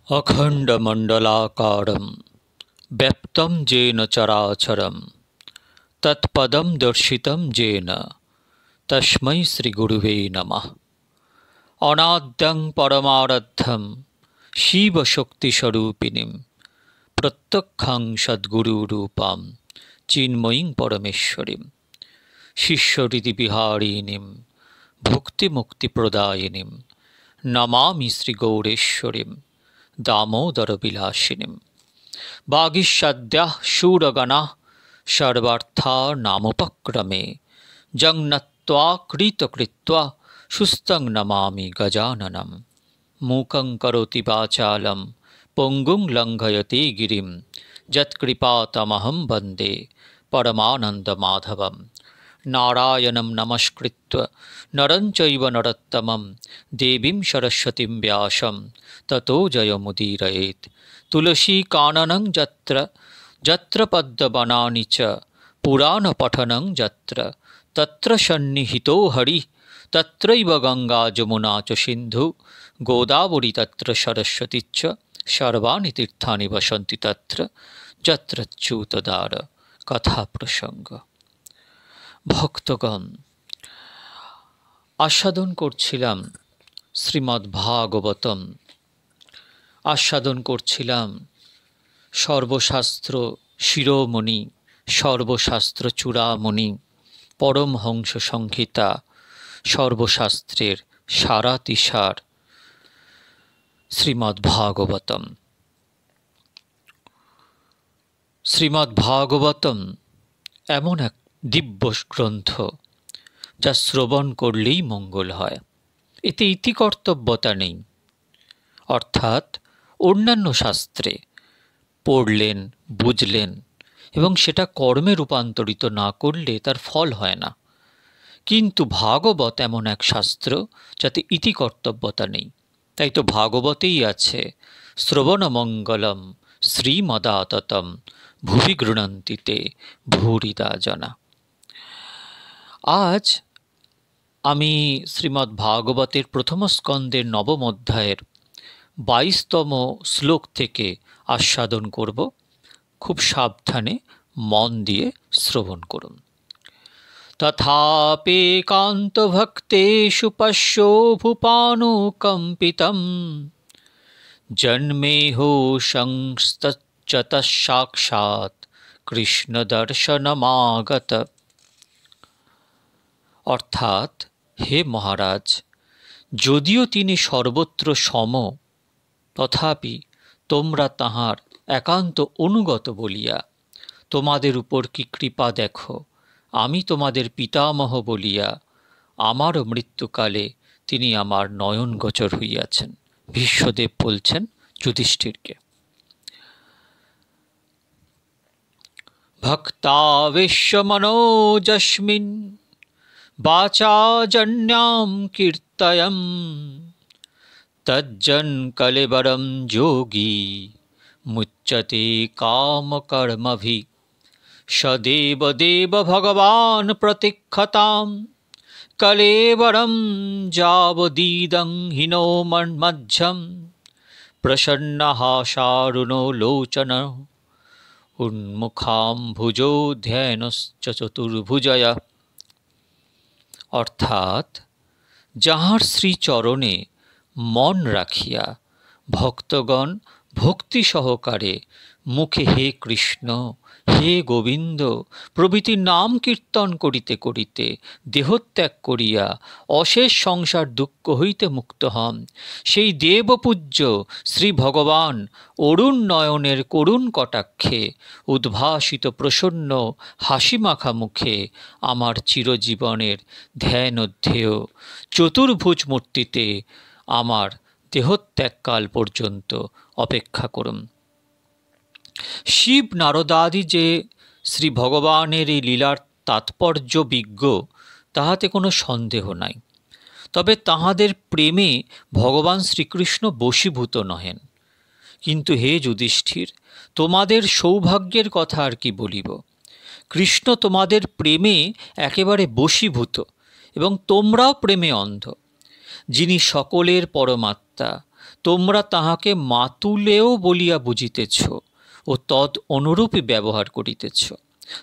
अखण्डमण्डलाकारं व्याप्तं येन चराचरं तत्पदं दर्शितं येन तस्मै श्रीगुरुवे नमः। अनाद्यं परमाराध्यं शिवशक्तिस्वरूपिणीं प्रत्यक्षां सद्गुरुरूपां चिन्मयीं परमेश्वरीं शिष्यहृदिविहारिणीं भुक्तिमुक्तिप्रदायिनीं नमामि श्रीगौरेश्वरीं दामोदरविलासिनीं। वागीशाद्याः शूरगणाः सर्वार्थानामुपक्रमे यं नत्वा कृतकृत्वा सुस्थं नमामि गजाननं। मूकं करोति वाचालं पङ्गुं लङ्घयते गिरिं यत्कृपातमहं वन्दे परमानन्दमाधवं। नारायणं नमस्कृत्य नरं चैव नरोत्तमं देवीं सरस्वतीं व्यासं ततो जयमुदीरयेत्। तुलसीकाननं यत्र यत्र पद्मवनानि च पुराणपठनं यत्र तत्र सन्निहितो हरिः तत्रैव गंगा जमुना च सिन्धु गोदावरी तत्र सरस्वती च सर्वाणि तीर्थानि वसन्ति तत्र यत्रच्युतदार कथा प्रसंग। भक्तगण, आस्वादन करछिलाम श्रीमद् भागवतम, आस्वादन करछिलाम सर्वशास्त्र शिरोमणि सर्वशास्त्र चूड़ामणि परमहंस संहिता सर्वशास्त्रेर सारातिसार श्रीमद् भागवतम। श्रीमद् भागवतम एमन एक दिव्य ग्रंथ जा श्रवण करलेई मंगल हय। एते इतिकर्तव्यता नेই, अर्थात अन्यान्य शास्त्रे पढ़लेन बुझलेन एवं सेटा कर्मे रूपान्तरित ना करले तार फल हय ना। किन्तु भागवत एमन एक शास्त्र जाते इतिकर्तव्यता नेই। ताई तो भागवतेई आछे श्रवणमंगलम श्रीमदाततम भुवि गृह्णन्ति ते भूरिदा जना। आज आमी श्रीमद् भागवतेर प्रथम स्कंदेर नवम अध्यायेर 22तम श्लोक थेके आस्वादन करब। खूब साबधाने मन दिए श्रवण करुन। तथापेकान्त भक्तेषु पश्यो भूपानुकम्पितं जन्मेहो संस्तच्च तत्साक्षात् कृष्ण दर्शनमागत। अर्थात हे महाराज, यदिओ तिनि सर्वत्र सम तथापि तोमरा ताहार एकान्त अनुगत बलिया तोमादेर उपर कि कृपा देखो। आमी तोमादेर पितामह बलिया आमारो मृत्युकाले तिनि आमार नयन गोचर हइयाछेन। भीष्मदेव बोलछेन युधिष्ठिरके। भक्तावेश्य मनोजस्मिन् वाचा जन्यां कीर्तयं तज्जन् कलेवरं योगी मुच्यते कामकर्मभिः। सदेव देव भगवान् प्रतीक्षतां कलेवरं यावदीदं हिनो मन्मध्यं प्रसन्नहासारुणो लोचन उन्मुखाम्भुजो ध्यानश्च चतुर्भुजः। अर्थात जाहार श्रीचरणे मन राखिया भक्तगण भक्ति सहकारे मुखे हे कृष्ण हे गोविंद प्रभृति नाम कीर्तन करिते करिते देहत्याग करिया अशेष संसार दुःख हईते मुक्त हन सेई देवपूज्य श्री भगवान अरुण नयनेर करुण कटाक्षे उद्भासित प्रसन्न हासिमाखा मुखे आमार चिरजीवनेर ध्यान ध्येय चतुर्भुज मूर्तिते आमार देहत्यागकाल पर्यन्त अपेक्षा करुन। शिव नारदादि जे श्री भगवानेर এই লীলার तात्पर्य विज्ञ ताहाते कोनो सन्देह नाई। तबे ताहादेर प्रेमे भगवान श्रीकृष्ण बशीभूत नहेन। किन्तु हे युधिष्ठिर, तोमादेर सौभाग्येर कथा आर कि बलिब। कृष्ण तोमादेर प्रेमे एकेबारे बशीभूत एवं तोमराओ प्रेमे अंध। যিনি সকলের পরমাত্মা তোমরা তাহাকে মাতুলেও বলিয়া বুঝিতেছ ও তদ অনুরূপই ব্যবহার করিতেছ।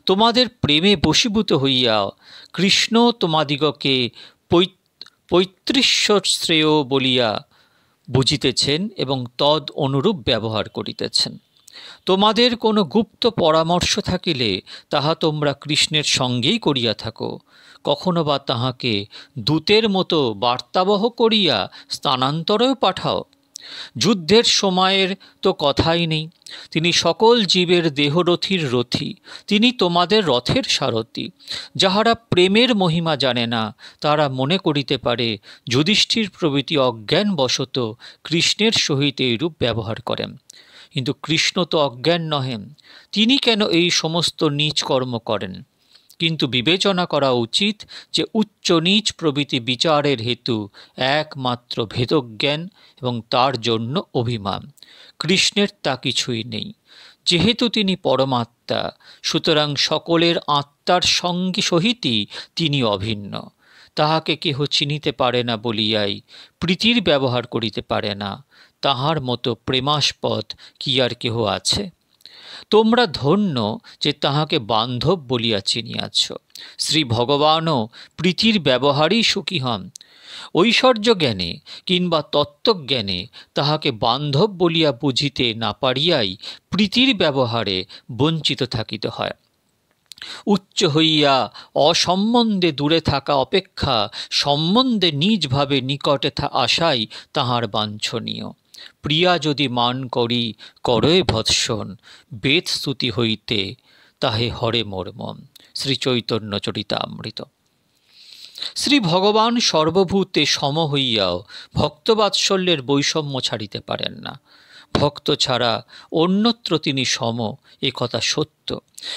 তোমাদের প্রেমে বশীভূত হইয়া কৃষ্ণ তোমাদিগকে পৈতৃশ্য শ্রেয় বলিয়া বুঝিতেছেন এবং তদ অনুরূপ ব্যবহার করিতেছেন। তোমাদের কোনো গুপ্ত পরামর্শ থাকিলে তাহা তোমরা কৃষ্ণের সঙ্গেই করিয়া থাকো, কখনো বা তাহাকে দূতের মতো বার্তাবহ করিয়া স্থানান্তরেও পাঠাও। যুদ্ধের সময়ের তো কথাই নেই, তিনি সকল জীবের দেহরথীর রথী, তিনি তোমাদের রথের সারথী। যাহারা প্রেমের মহিমা জানে না তারা মনে করিতে পারে যুধিষ্ঠির প্রভৃতি অজ্ঞানবশত কৃষ্ণের সহিত এইরূপ ব্যবহার করেন, কিন্তু কৃষ্ণ তো অজ্ঞান নহেন, তিনি কেন এই সমস্ত নীচ কর্ম করেন? কিন্তু বিবেচনা করা উচিত যে উচ্চ নীচ প্রভৃতি বিচারের হেতু একমাত্র ভেদজ্ঞান এবং তার জন্য অভিমান। কৃষ্ণের তা কিছুই নেই। যেহেতু তিনি পরমাত্মা, সুতরাং সকলের আত্মার সঙ্গে সহিতই তিনি অভিন্ন। তাহাকে কেহ চিনিতে পারে না বলিয়াই প্রীতির ব্যবহার করিতে পারে না। তাহার মতো প্রেমাস্পদ কি আর কেহ আছে? তোমরা ধন্য যে তাহাকে বান্ধব বলিয়া চিনিয়াছ। শ্রী ভগবানও প্রীতির ব্যবহারেই সুখী হন। ঐশ্বর্য জ্ঞানে কিংবা তত্ত্বজ্ঞানে তাহাকে বান্ধব বলিয়া বুঝিতে না পারিয়াই প্রীতির ব্যবহারে বঞ্চিত থাকিতে হয়। উচ্চ হইয়া অসম্বন্ধে দূরে থাকা অপেক্ষা সম্বন্ধে নিজভাবে নিকটে আসাই তাহার বাঞ্ছনীয়। প্রিয়া যদি মান করি করয়ে ভৎসন, বেদ স্তুতি হইতে তাহে হরে মোর মন। শ্রী চৈতন্য চরিতামৃত। শ্রী ভগবান সর্বভূতে সম হইয়াও ভক্তবাৎসল্যের বৈষম্য ছাড়িতে পারেন না। ভক্ত ছাড়া অন্যত্র তিনি সম, এ কথা সত্য,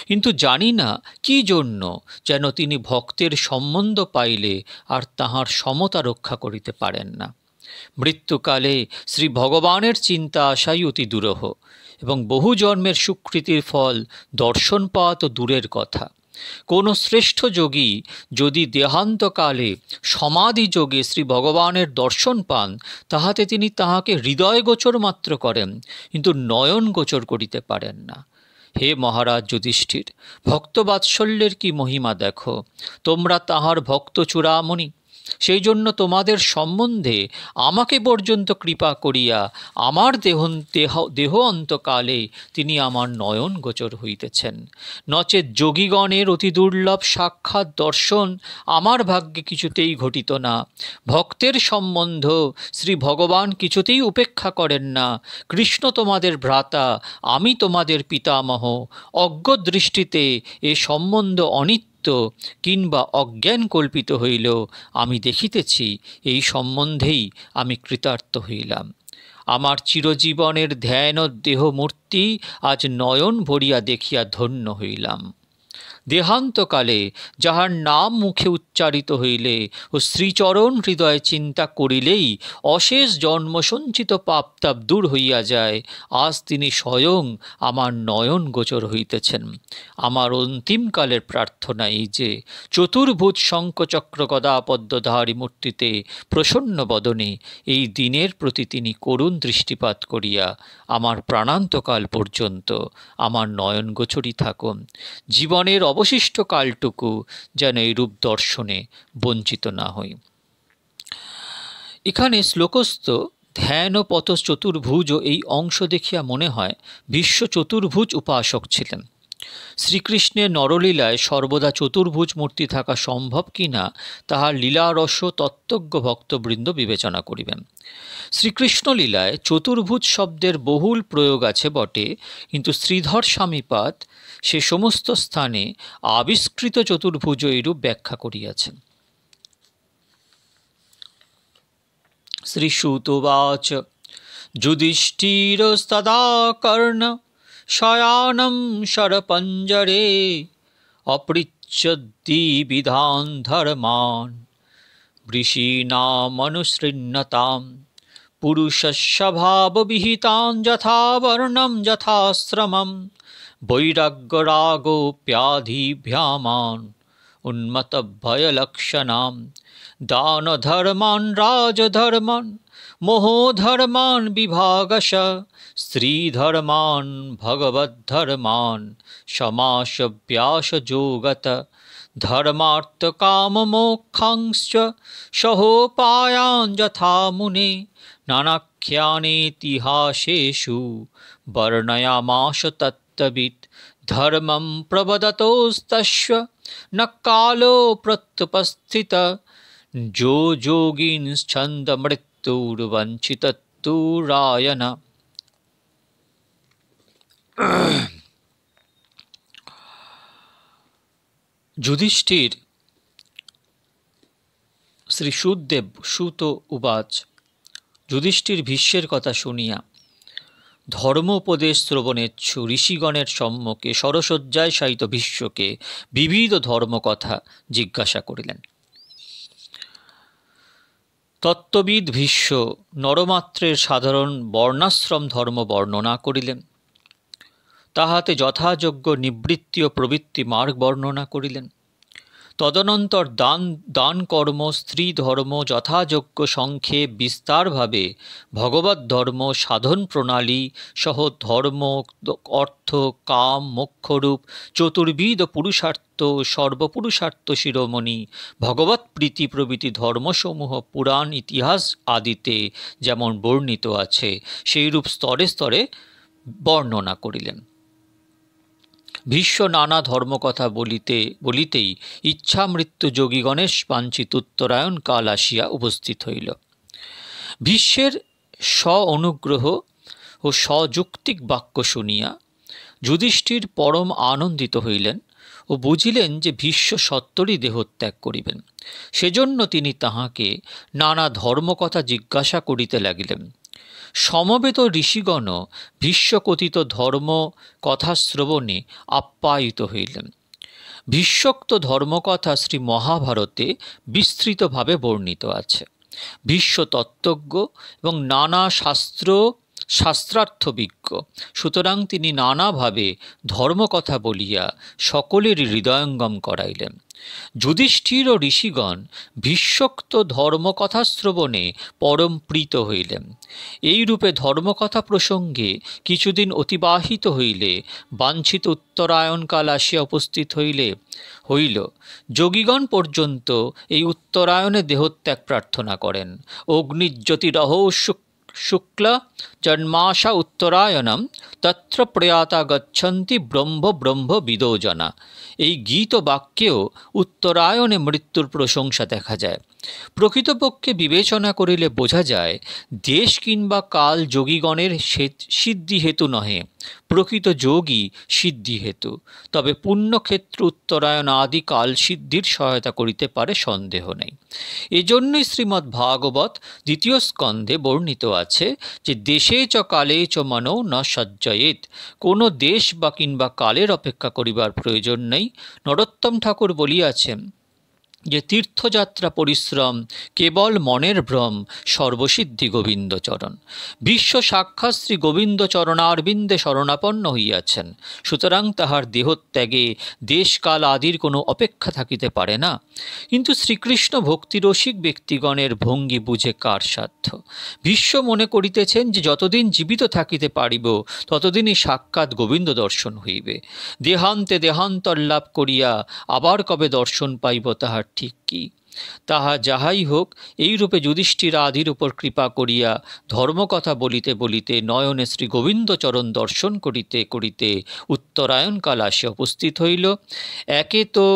কিন্তু জানি না কি জন্য যেন তিনি ভক্তের সম্বন্ধ পাইলে আর তাহার সমতা রক্ষা করিতে পারেন না। মৃত্যুকালে শ্রী ভগবানের চিন্তা আসাই অতি দুরূহ, এবং বহু জন্মের সুকৃতির ফল দর্শন পাওয়া তো দূরের কথা। কোন শ্রেষ্ঠ যোগী যদি দেহান্তকালে সমাধি যোগে শ্রী ভগবানের দর্শন পান, তাহাতে তিনি তাহাকে হৃদয় গোচর মাত্র করেন, কিন্তু নয়ন গোচর করিতে পারেন না। হে মহারাজ যুধিষ্ঠির, ভক্তবাৎসল্যের কি মহিমা দেখো। তোমরা তাহার ভক্ত চূড়ামণি, সেই জন্য তোমাদের সম্বন্ধে আমাকে পর্যন্ত কৃপা করিয়া আমার দেহ অন্তকালে তিনি আমার নয়ন গোচর হইতেছেন। নচেৎ যোগীগণের অতি দুর্লভ সাক্ষাৎ দর্শন আমার ভাগ্যে কিছুতেই ঘটিত না। ভক্তের সম্বন্ধ শ্রী ভগবান কিছুতেই উপেক্ষা করেন না। কৃষ্ণ তোমাদের ভ্রাতা, আমি তোমাদের পিতামহ। অজ্ঞ দৃষ্টিতে এ সম্বন্ধ অনিত্য কিংবা অজ্ঞান কল্পিত হইলেও আমি দেখিতেছি এই সম্বন্ধেই আমি কৃতার্থ হইলাম। আমার চিরজীবনের ধ্যান ও দেহমূর্তি আজ নয়ন ভরিয়া দেখিয়া ধন্য হইলাম। দেহান্তকালে যাহার নাম মুখে উচ্চারিত হইলে ও শ্রীচরণ হৃদয়ে চিন্তা করিলেই অশেষ জন্মসঞ্চিত পাপতাপ দূর হইয়া যায়, আজ তিনি স্বয়ং আমার নয়ন গোচর হইতেছেন। আমার অন্তিমকালের প্রার্থনা এই যে, চতুর্ভুজ শঙ্খচক্র গদা পদ্মধারী মূর্তিতে প্রসন্ন বদনে এই দিনের প্রতি তিনি করুণ দৃষ্টিপাত করিয়া আমার প্রাণান্তকাল পর্যন্ত আমার নয়ন গোচরই থাকুন। জীবনের অবশিষ্ট কালটুকু যেন এই রূপ দর্শনে বঞ্চিত না হই। এখানে শ্লোকস্থ ধ্যান ও পথ চতুর্ভুজ এই অংশ দেখিয়া মনে হয় বিশ্ব চতুর্ভুজ উপাসক ছিলেন। শ্রীকৃষ্ণের নরলীলায় সর্বদা চতুর্ভুজ মূর্তি থাকা সম্ভব কিনা তাহার লীলারস তত্ত্বজ্ঞ ভক্তবৃন্দ বিবেচনা করিবেন। শ্রীকৃষ্ণ লীলায় চতুর্ভুজ শব্দের বহুল প্রয়োগ আছে বটে, কিন্তু শ্রীধর স্বামীপাদ সে সমস্ত স্থানে আবিষ্কৃত চতুর্ভুজ এইরূপ ব্যাখ্যা করিয়াছেন। শ্রীসূত উবাচ যুধিষ্ঠিরস্তদা কর্ণ শয়ানম শরপঞ্জরে অপৃচ্ছদ্বিবিধান ধর্মান ঋষীণামনুসৃণ্যতাম পুরুষস্বভাববিহিতান যথা বর্ণম যথাশ্রমম বৈরাগ্যরাগোপ্যাধিভ্যামান উন্মত্তভয়লক্ষণাম দানধর্মান রাজধর্মান মোহধর্মান বিভাগশ স্ত্রীধর্মান ভগবদ্ধর্মান সমাসব্যাসযোগত ধর্মার্থকামমোক্ষাংশ্চ সহোপায়ান যথা মুনে নানাখ্যানেতিহাসেষু বর্ণয়ামাস তত্ত্ববিৎ ধর্মং প্রবদতোস্তস্য ন কালো প্রত্যুপস্থিত যো যোগিনশ্ছন্দ মৃত্যুর্বঞ্চিততুরায়ণ। যুধিষ্ঠির শ্রী সুতদেব সুত উবাচ। যুধিষ্ঠির ভীষ্মের কথা শুনিয়া ধর্ম উপদেশ শ্রবণেচ্ছু ঋষিগণের সম্মুখে সরসজ্জায় শায়িত ভীষ্মকে বিবিধ ধর্মকথা জিজ্ঞাসা করিলেন। তত্ত্ববিদ ভীষ্ম নরমাত্রের সাধারণ বর্ণাশ্রম ধর্ম বর্ণনা করিলেন। তাহাতে যথাযোগ্য নিবৃত্তি ও প্রবৃত্তি মার্গ বর্ণনা করিলেন। তদনন্তর দান কর্ম স্ত্রী ধর্ম যথাযোগ্য সংক্ষেপ বিস্তারভাবে ভগবত ধর্ম সাধন প্রণালী সহ ধর্ম অর্থ কাম মোক্ষরূপ চতুর্বিধ পুরুষার্থ সর্বপুরুষার্থ শিরোমণি ভগবৎ প্রীতি প্রভৃতি ধর্মসমূহ পুরাণ ইতিহাস আদিতে যেমন বর্ণিত আছে সেইরূপ স্তরে স্তরে বর্ণনা করিলেন। ভীষ্ম নানা ধর্মকথা বলিতেই ইচ্ছামৃত্যু যোগীগণেশ বাঞ্ছিত উত্তরায়ণ কাল আসিয়া উপস্থিত হইল। ভীষ্মের অনুগ্রহ ও সযুক্তিক বাক্য শুনিয়া যুধিষ্ঠির পরম আনন্দিত হইলেন ও বুঝিলেন যে ভীষ্ম সত্বরই দেহত্যাগ করিবেন। সেজন্য তিনি তাহাকে নানা ধর্মকথা জিজ্ঞাসা করিতে লাগিলেন। সমবেত ঋষিগণ ভীষ্মকথিত ধর্ম কথা শ্রবণে আপ্যায়িত হইলেন। ভীষ্মোক্ত ধর্মকথা শ্রী মহাভারতে বিস্তৃতভাবে বর্ণিত আছে। ভীষ্ম তত্ত্বজ্ঞ এবং নানা শাস্ত্রার্থবিজ্ঞ, সুতরাং তিনি নানাভাবে ধর্মকথা বলিয়া সকলের হৃদয়ঙ্গম করাইলেন। যুধিষ্ঠির ও ঋষিগণ ভীষ্মোক্ত ধর্মকথা শ্রবণে পরম প্রীত হইলেন। এইরূপে ধর্মকথা প্রসঙ্গে কিছুদিন অতিবাহিত হইলে বাঞ্ছিত উত্তরায়ণকাল আসিয়া উপস্থিত হইল। যোগীগণ পর্যন্ত এই উত্তরায়ণে দেহত্যাগ প্রার্থনা করেন। অগ্নিজ্যোতিরহ শুক্ল জন্মাশা উত্তরায়ণম তত্র প্রয়াতা গচ্ছন্তি ব্রহ্ম বিদো জনা। এই গীত বাক্যেও উত্তরায়ণে মৃত্যুর প্রশংসা দেখা যায়। প্রকৃতপক্ষে বিবেচনা করিলে বোঝা যায় দেশ কিংবা কাল যোগীগণের সিদ্ধি হেতু নহে, প্রকৃত যোগী সিদ্ধি হেতু। তবে পুণ্যক্ষেত্র উত্তরায়ণ আদি কাল সিদ্ধির সহায়তা করিতে পারে, সন্দেহ নেই। এজন্যই শ্রীমদ্ ভাগবত দ্বিতীয় স্কন্ধে বর্ণিত আছে যে দেশে চ কালে চ মনো ন সজ্জয়েত। কোনো দেশ বা কিংবা কালের অপেক্ষা করিবার প্রয়োজন নেই। নরোত্তম ঠাকুর বলিয়াছেন যে তীর্থযাত্রা পরিশ্রম কেবল মনের ভ্রম, সর্বসিদ্ধি গোবিন্দচরণ। বিশ্ব সাক্ষাৎ শ্রী গোবিন্দচরণারবিন্দে শরণাপন্ন হইয়াছেন, সুতরাং তাহার দেহত্যাগে দেশকাল আদির কোনো অপেক্ষা থাকিতে পারে না। কিন্তু শ্রীকৃষ্ণ ভক্তিরসিক ব্যক্তিগণের ভঙ্গি বুঝে কার সাধ্য? ভীষ্ম মনে করিতেছেন যে যতদিন জীবিত থাকিতে পারিব ততদিনই সাক্ষাৎ গোবিন্দ দর্শন হইবে। দেহান্তে দেহান্তর লাভ করিয়া আবার কবে দর্শন পাইব তাহার ঠিক কি? তাহা যাহাই হোক, এইরূপে যুধিষ্ঠির আদির উপর কৃপা করিয়া ধর্মকথা বলিতে বলিতে নয়নে শ্রী গোবিন্দচরণ দর্শন করিতে করিতে উত্তরায়ণকাল আসিয়া উপস্থিত হইল। একে তো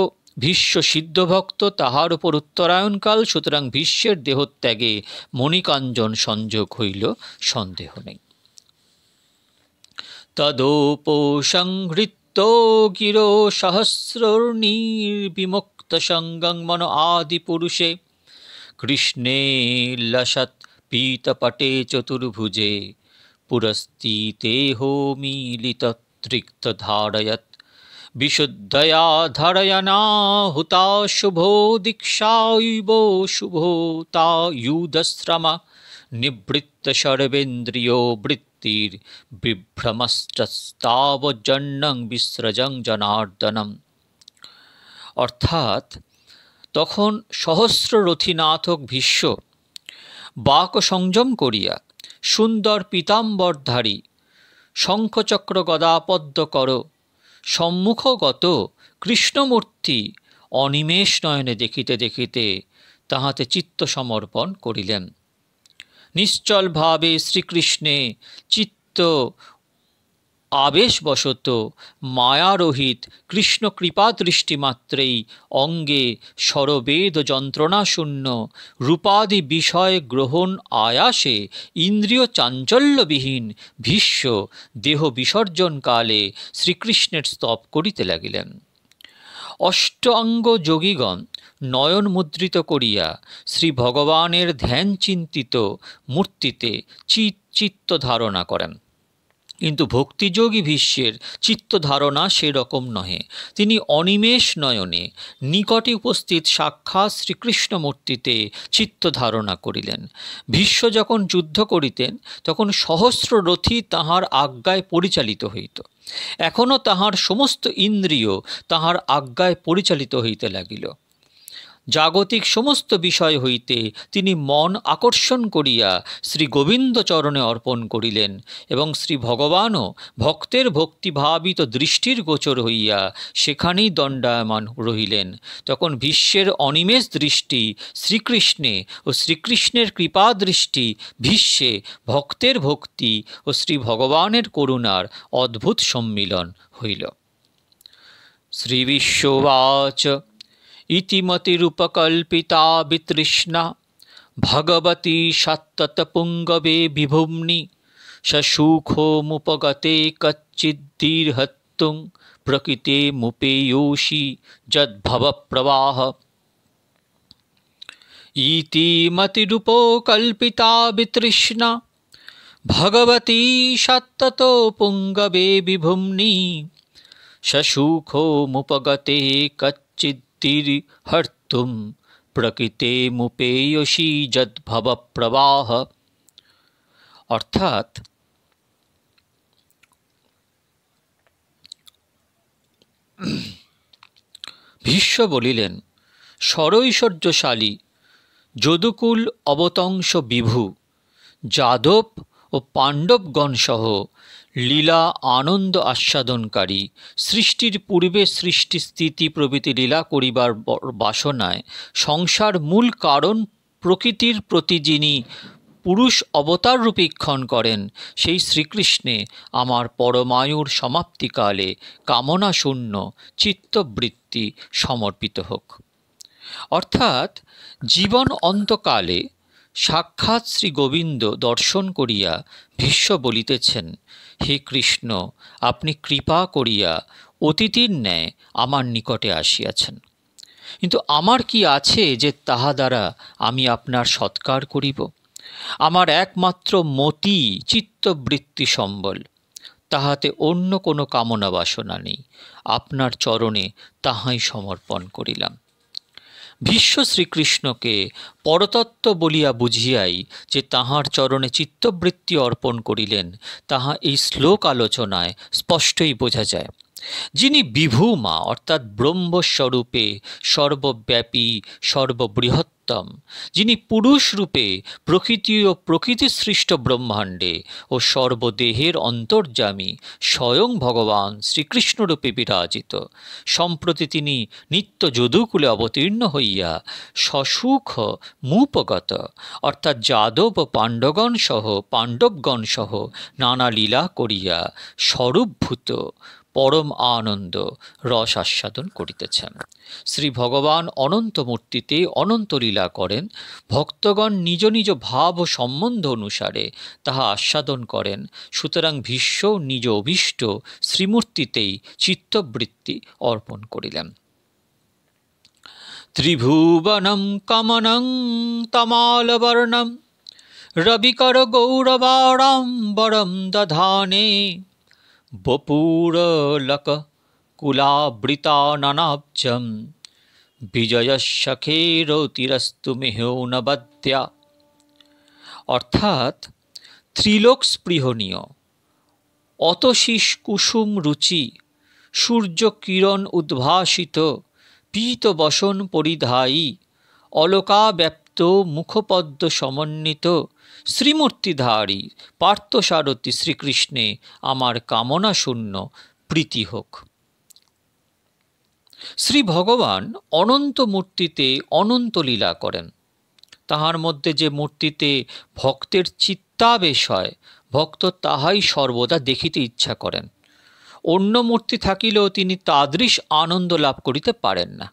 ভীষ্ম সিদ্ধভক্ত, তাহার উপর উত্তরায়ণকাল, সুতরাং ভীষ্মের দেহত্যাগে মণিকাঞ্জন সংযোগ হইল, সন্দেহ নেই। তদোপসংহৃত গিরো সহস্রর্নির্বিমুক্ত সঙ্গং মন আদি পুরুষে কৃষ্ণে লসৎ পীতপটে চতুর্ভুজে পুরস্তিতে হোমিলিত তৃক্ত ধারয়ত বিশুদ্ধয়া ধারয়নাহুতা শুভো দীক্ষায়ুব শুভো তায়ুধশ্রমা নিবৃত্ত সর্বেন্দ্রিয় বৃত্তির বিভ্রমস্তাবজন্নং বিসৃজং জনার্দনম। অর্থাৎ তখন সহস্ররথীনাথক ভীষ্ম বাক সংযম করিয়া সুন্দর পীতাম্বরধারী শঙ্খচক্র গদাপদ্ম কর সম্মুখগত কৃষ্ণমূর্তি অনিমেষ নয়নে দেখিতে দেখিতে তাহাতে চিত্ত সমর্পণ করিলেন। নিশ্চল ভাবে শ্রীকৃষ্ণে চিত্ত আবেশবশত মায়ারহিত কৃষ্ণ কৃপা দৃষ্টিমাত্রেই অঙ্গে স্বরবেদ যন্ত্রণাশূন্য রূপাদি বিষয় গ্রহণ আয়াসে ইন্দ্রিয় চাঞ্চল্যবিহীন ভীষ্ম দেহ বিসর্জনকালে শ্রীকৃষ্ণের স্তব করিতে লাগিলেন। অষ্টাঙ্গ যোগীগণ নয়ন মুদ্রিত করিয়া শ্রী ভগবানের ধ্যান চিন্তিত মূর্তিতে চিত্ত ধারণা করেন। কিন্তু ভক্তিযোগী ভীষ্মের চিত্ত ধারণা সেরকম নহে। তিনি অনিমেষ নয়নে নিকটে উপস্থিত সাক্ষাৎ শ্রীকৃষ্ণ মূর্তিতে চিত্ত ধারণা করিলেন। ভীষ্ম যখন যুদ্ধ করিতেন তখন সহস্র রথী তাহার আজ্ঞায় পরিচালিত হইত। এখনও তাহার সমস্ত ইন্দ্রিয় তাহার আজ্ঞায় পরিচালিত হইতে লাগিল। জাগতিক সমস্ত বিষয় হইতে তিনি মন আকর্ষণ করিয়া শ্রী গোবিন্দ চরণে অর্পণ করিলেন এবং শ্রী ভগবানও ভক্তের ভক্তিভাবিত দৃষ্টির গোচর হইয়া সেখানেই দণ্ডায়মান রহিলেন। তখন ভীষ্মের অনিমেষ দৃষ্টি শ্রীকৃষ্ণে ও শ্রীকৃষ্ণের কৃপা দৃষ্টি ভীষ্মে ভক্তের ভক্তি ও শ্রী ভগবানের করুণার অদ্ভুত সম্মিলন হইল। শ্রীবিশ্ববাচ ইতিমতিরূপকল্পিতা বিতৃষ্ণা ভগবতী সত্ততপুঙ্গবে বিভুম্নি সসুখোমুপগতে কচ্চিদ্দীর্ঘত্তুং প্রকৃতে মুপেয়োষি যদ্ভবপ্রবাহ। ইতিমতিরূপকল্পিতা বিতৃষ্ণা ভগবতী সত্ততপুঙ্গবে বিভুম্নি সসুখোমুপগতে কচ্চিদ্দীর্ঘত্তুং প্রকৃতে মুপেয়সী যদ্ভব প্রবাহ। অর্থাৎ ভীষ্ম বলিলেন, সরৈশ্বর্যশালী যদুকুল অবতংশ বিভু যাদব ও পাণ্ডবগণসহ লীলা আনন্দ আস্বাদনকারী সৃষ্টির পূর্বে সৃষ্টি স্থিতি প্রভৃতি লীলা করিবার বাসনায় সংসার মূল কারণ প্রকৃতির প্রতি যিনি পুরুষ অবতার রূপীক্ষণ করেন সেই শ্রীকৃষ্ণে আমার পরমায়ুর সমাপ্তিকালে কামনাশূন্য চিত্তবৃত্তি সমর্পিত হোক। অর্থাৎ জীবন অন্তকালে সাক্ষাৎ শ্রী গোবিন্দ দর্শন করিয়া ভীষ্ম বলিতেছেন, হে কৃষ্ণ, আপনি কৃপা করিয়া অতিথির ন্যায় আমার নিকটে আসিয়াছেন, কিন্তু আমার কি আছে যে তাহা দ্বারা আমি আপনার সৎকার করিব? আমার একমাত্র মতি চিত্তবৃত্তি সম্বল, তাহাতে অন্য কোনো কামনা বাসনা নেই। আপনার চরণে তাহাই সমর্পণ করিলাম। ভীষ্ম শ্রীকৃষ্ণকে পরতত্ত্ব বলিয়া বুঝিয়াই যে তাহার চরণে চিত্তবৃত্তি অর্পণ করিলেন তাহা এই শ্লোক আলোচনায় স্পষ্টই বোঝা যায়। যিনি বিভূমা অর্থাৎ ব্রহ্মস্বরূপে সর্বব্যাপী সর্ববৃহত্তম, যিনি পুরুষ রূপে প্রকৃতি ও প্রকৃতিসৃষ্ট ব্রহ্মাণ্ডে ও সর্বদেহের অন্তর্যামী স্বয়ং ভগবান শ্রীকৃষ্ণরূপে বিরাজিত, সম্প্রতি তিনি নিত্য যদুকুলে অবতীর্ণ হইয়া সসুখ মুপগত অর্থাৎ যাদব ও পাণ্ডবগণ সহ নানা লীলা করিয়া স্বরূপভূত পরম আনন্দ রস আস্বাদন করিতেছেন। শ্রী ভগবান অনন্ত মূর্তিতে অনন্ত লীলা করেন। ভক্তগণ নিজ নিজ ভাব ও সম্বন্ধ অনুসারে তাহা আস্বাদন করেন। সুতরাং ভীষ্ম নিজ অভীষ্ট শ্রীমূর্তিতেই চিত্তবৃত্তি অর্পণ করিলেন। ত্রিভুবনম কমনং তমালবর্ণম রবিকর গৌরবাড়ম্বরম দধানে বপুরলক কুলাবৃতাননাব্জম বিজয়সখেরতিরস্তু মেহৌনবদ্যা। অর্থাৎ ত্রিলোক স্পৃহণীয় অতশীষ কুসুম রুচি সূর্য কিরণ উদ্ভাসিত পীত বসন পরিধায়ী অলকাব্যাপ্ত দীপ্ত মুখপদ্ম সমন্বিত শ্রীমূর্তিধারী পার্থসারথী শ্রীকৃষ্ণে আমার কামনা শূন্য প্রীতি হোক। শ্রী ভগবান অনন্ত মূর্তিতে অনন্ত লীলা করেন। তাহার মধ্যে যে মূর্তিতে ভক্তের চিত্তাবেশ হয়, ভক্ত তাহাই সর্বদা দেখিতে ইচ্ছা করেন। অন্য মূর্তি থাকিলেও তিনি তাদৃশ আনন্দ লাভ করিতে পারেন না।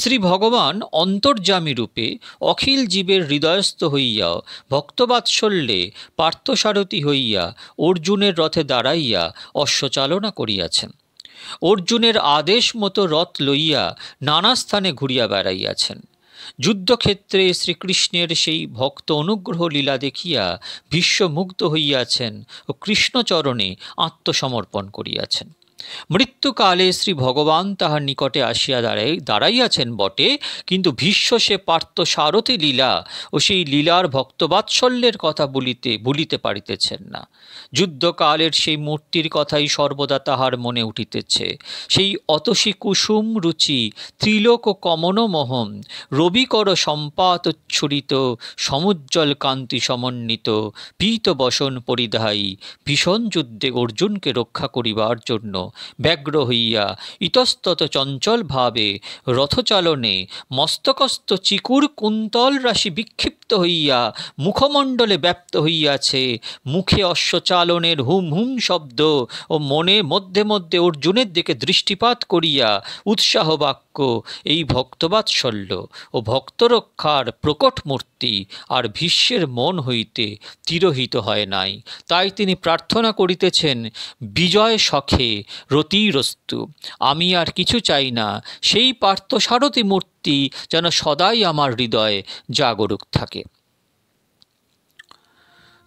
শ্রী ভগবান অন্তর্যামী রূপে অখিল জীবের হৃদয়স্থ হইয়া ভক্তবাৎসল্যে পার্থসারথী হইয়া অর্জুনের রথে দাঁড়াইয়া অশ্বচালনা করিয়াছেন। অর্জুনের আদেশ মতো রথ লইয়া নানা স্থানে ঘুরিয়া বেড়াইয়াছেন। যুদ্ধক্ষেত্রে শ্রীকৃষ্ণের সেই ভক্ত অনুগ্রহ লীলা দেখিয়া বিশ্বমুগ্ধ হইয়াছেন ও কৃষ্ণচরণে আত্মসমর্পণ করিয়াছেন। মৃত্যুকালে শ্রী ভগবান তাহার নিকটে আসিয়া দাঁড়াইয়াছেন বটে, কিন্তু ভীষ্ম সে পার্থসারথী লীলা ও সেই লীলার ভক্তবাৎসল্যের কথা ভুলিতে পারিতেছেন না। যুদ্ধকালের সেই মূর্তির কথাই সর্বদা তাহার মনে উঠিতেছে। সেই অতসী কুসুম রুচি ত্রিলোক কমনমোহন রবিকর সম্পাতচ্ছুরিত সমুজ্জ্বল কান্তি সমন্বিত পীত বসন পরিধায়ী ভীষণ যুদ্ধে অর্জুনকে রক্ষা করিবার জন্য ব্যগ্র হইয়া ইতস্তত চঞ্চল ভাবে রথচালনে মস্তকস্থ চিকুর কুন্তল রাশি বিক্ষিপ্ত হইয়া মুখমণ্ডলে ব্যাপ্ত হইয়াছে। মুখে অশ্বচালনের হুম হুম শব্দ ও মনে মধ্যে মধ্যে অর্জুনের দিকে দৃষ্টিপাত করিয়া উৎসাহ বাক্য এই ভক্তবাৎসল্য ও ভক্তরক্ষার প্রকট মূর্তি আর ভীষ্মের মন হইতে তিরোহিত হয় নাই। তাই তিনি প্রার্থনা করিতেছেন, বিজয় সখে রতিরস্তু, আমি আর কিছু চাই না, সেই পার্থসারথী মূর্তি যেন সদাই আমার হৃদয়ে জাগরুক থাকে।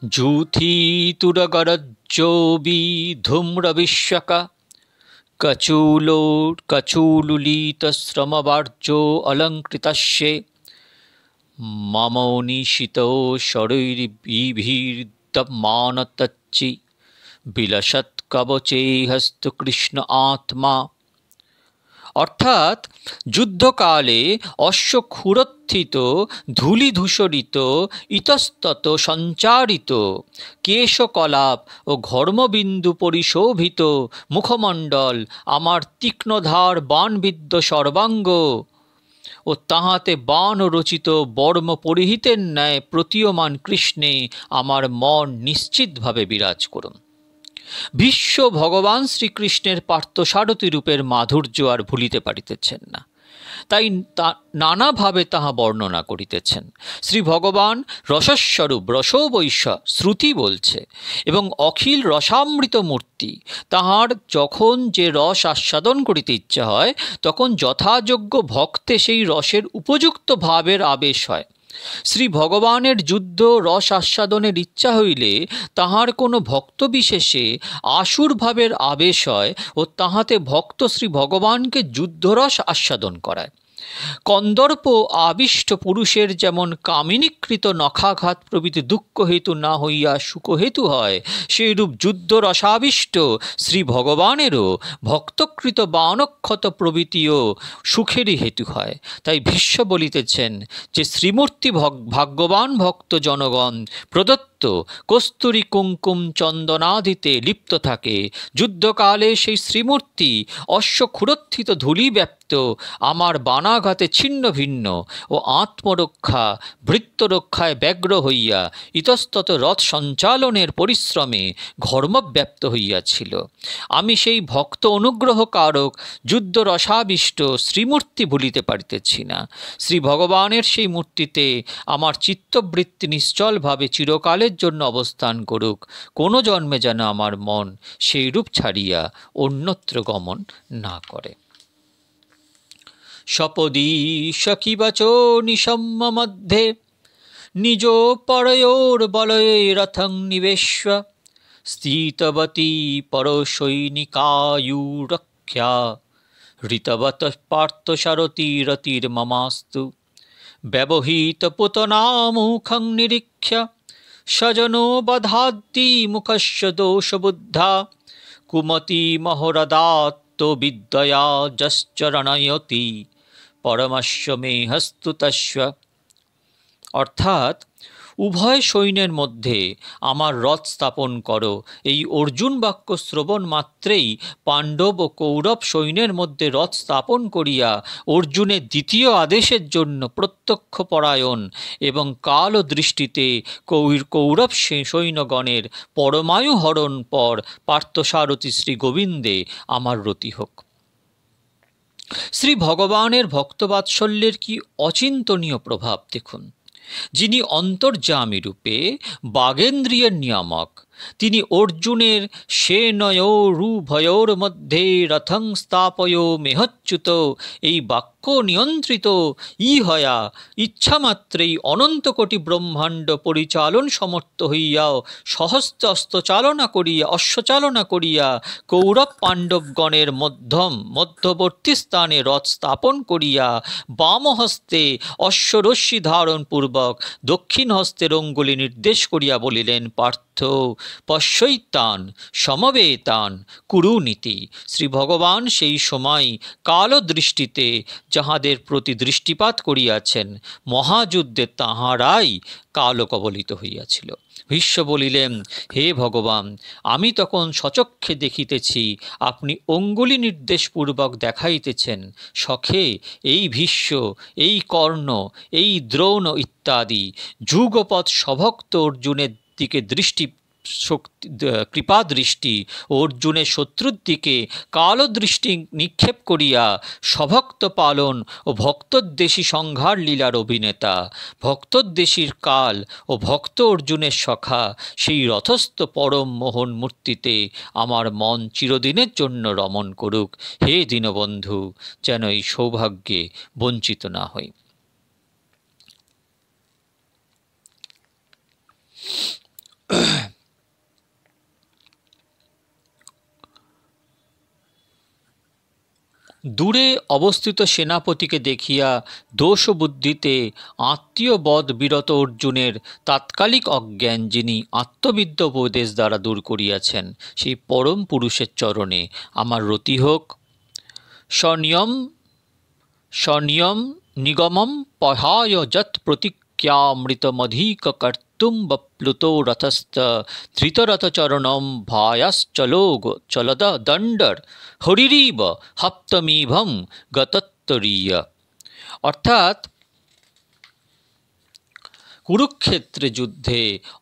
জুথি তুরগরজ্জোবি ধূম্র বিশ্বকা কচুলুলিত শ্রমবার্য অলঙ্কৃতস্যে মমৌনিশিত শরৈর্বিভীর্দমানতচ্চি বিলসৎ কবচে হস্ত কৃষ্ণ আত্মা। অর্থাৎ যুদ্ধকালে অশ্বক্ষুরোত্থিত ধূলিধূসরিত ইতস্তত সঞ্চারিত কেশকলাপ ও ঘর্মবিন্দু পরিশোভিত মুখমণ্ডল আমার তীক্ষ্ণধার বাণবিদ্ধ সর্বাঙ্গ ও তাহাতে বাণ রচিত বর্ম পরিহিতের ন্যায় প্রতীয়মান কৃষ্ণে আমার মন নিশ্চিতভাবে বিরাজ করুন। ভীষ্ম ভগবান শ্রীকৃষ্ণের পার্থসারথী রূপের মাধুর্য আর ভুলিতে পারিতেছেন না, তাই নানাভাবে তাহা বর্ণনা করিতেছেন। শ্রী ভগবান রসস্বরূপ, রসবৈশ্য শ্রুতি বলছে, এবং অখিল রসামৃত মূর্তি। তাহার যখন যে রস আস্বাদন করিতে ইচ্ছা হয়, তখন যথাযোগ্য ভক্তে সেই রসের উপযুক্ত ভাবের আবেশ হয়। শ্রী ভগবানের যুদ্ধ রস আস্বাদনের ইচ্ছা হইলে তাহার কোনো ভক্ত বিশেষে আসুর ভাবের আবেশ হয় ও তাহাতে ভক্ত শ্রী ভগবানকে যুদ্ধরস আস্বাদন করায়। কন্দর্প আবিষ্ট পুরুষের যেমন কামিনীকৃত নখাঘাত প্রভৃতি দুঃখ হেতু না হইয়া সুখ হেতু হয়, সেইরূপ যুদ্ধ রসাবিষ্ট শ্রী ভগবানেরও ভক্তকৃত বানক্ষত প্রভৃতিও সুখেরই হেতু হয়। তাই ভীষ্ম বলিতেছেন যে শ্রীমূর্তি ভাগ্যবান ভক্ত জনগণ প্রদত্ত কস্তুরী কুঙ্কুম চন্দনাদিতে লিপ্ত থাকে। যুদ্ধকালে সেই শ্রীমূর্তি অশ্বক্ষুরোত্থিত ধূলি ব্যাপ্ত আমার বানাঘাতে ছিন্ন ভিন্ন ও আত্মরক্ষা ভৃত্যরক্ষায় ব্যগ্র হইয়া ইতস্তত রথ সঞ্চালনের পরিশ্রমে ঘর্মব্যাপ্ত হইয়াছিল। আমি সেই ভক্ত অনুগ্রহকারক যুদ্ধ রসাবিষ্ট শ্রীমূর্তি ভুলিতে পারিতেছি না। শ্রী ভগবানের সেই মূর্তিতে আমার চিত্তবৃত্তি নিশ্চলভাবে চিরকালের জন্য অবস্থান করুক। কোনো জন্মে যেন আমার মন সেই রূপ ছাড়িয়া অন্যত্র গমন না করে। সপদী সখিবাচো নিশম্য মধ্যে নিজ পরয়োর বলয়ে রথং নিবেশ্য স্থিতবতী পরসৈনিকায়ুরক্ষা ঋতবত পার্থসারথী রতির্মমাস্তু ব্যবহৃত পুতনামুখং নিরীক্ষ্য স্বজনো বধাদ্দি মুখস্য দোষবুদ্ধা কুমতি মহরদাত্ত বিদ্যয়া যশ্চরণয়তি পরমস্য মে হস্তু তস্য। অর্থাৎ উভয় সৈন্যের মধ্যে আমার রথ স্থাপন করো। এই অর্জুন বাক্য শ্রবণ মাত্রেই পাণ্ডব ও কৌরব সৈন্যের মধ্যে রথ স্থাপন করিয়া অর্জুনের দ্বিতীয় আদেশের জন্য প্রত্যক্ষ পরায়ণ এবং কাল ও দৃষ্টিতে কৌরব সৈন্যগণের পরমায়ু হরণ পর পার্থসারথী শ্রী গোবিন্দে আমার রতি হোক। শ্রী ভগবানের ভক্তবাৎসল্যের কি অচিন্তনীয় প্রভাব দেখুন। যিনি অন্তর্যামী রূপে বাগেন্দ্রিয়ের নিয়ামক, তিনি অর্জুনের সেনয়োরুভয়োর মধ্যে রথং স্থাপয় মেহচ্যুত এই বাক্য নিয়ন্ত্রিত ইহয়া ইচ্ছামাত্রেই অনন্ত কোটি ব্রহ্মাণ্ড পরিচালন সমর্থ হইয়াও অশ্বচালনা করিয়া কৌরব পাণ্ডবগণের মধ্যবর্তী স্থানে রথ স্থাপন করিয়া বামহস্তে অশ্বরশ্মি ধারণ পূর্বক দক্ষিণ হস্তের অঙ্গুলি নির্দেশ করিয়া বলিলেন, পার্থ পশ্যৈতান সমবেতান কুরুনীতি। শ্রী ভগবান সেই সময় কালদৃষ্টিতে যাহাদের প্রতি দৃষ্টিপাত করিয়াছেন, মহাযুদ্ধে তাহারাই কালকবলিত হইয়াছিল। ভীষ্ম বলিলেন, হে ভগবান, আমি তখন সচক্ষে দেখিতেছি, আপনি অঙ্গুলি নির্দেশপূর্বক দেখাইতেছেন। সখে এই ভীষ্ম, এই কর্ণ, এই দ্রোণ ইত্যাদি যুগপৎ সভক্ত অর্জুনের দিকে কৃপাদৃষ্টি, অর্জুনের শত্রুর দিকে কালদৃষ্টি নিক্ষেপ করিয়া সভক্ত পালন ও ভক্তোদ্দেশী সংহার লীলার অভিনেতা, ভক্তোদ্দেশীর কাল ও ভক্ত অর্জুনের সখা সেই রথস্থ পরম মোহন মূর্তিতে আমার মন চিরদিনের জন্য রমণ করুক। হে দীনবন্ধু, যেন এই সৌভাগ্যে বঞ্চিত না হই। দূরে অবস্থিত সেনাপতিকে দেখিয়া দোষ বুদ্ধিতে আত্মীয় বধ বিরত অর্জুনের তাৎকালিক অজ্ঞান যিনি আত্মবিদ্য উপদেশ দ্বারা দূর করিয়াছেন, সেই পরম পুরুষের চরণে আমার রতি হোক। স্বনিয়ম নিগমম পহায় যৎ প্রতিজ্ঞামৃতমধিক কর্তুম বপ্লুতো রথস্থ ধৃতরথচরণম ভায়াশ্চলদ দণ্ডর হরিরিব হপ্তমিভম গতত্তরীয়। অর্থাৎ কুরুক্ষেত্রে যুদ্ধে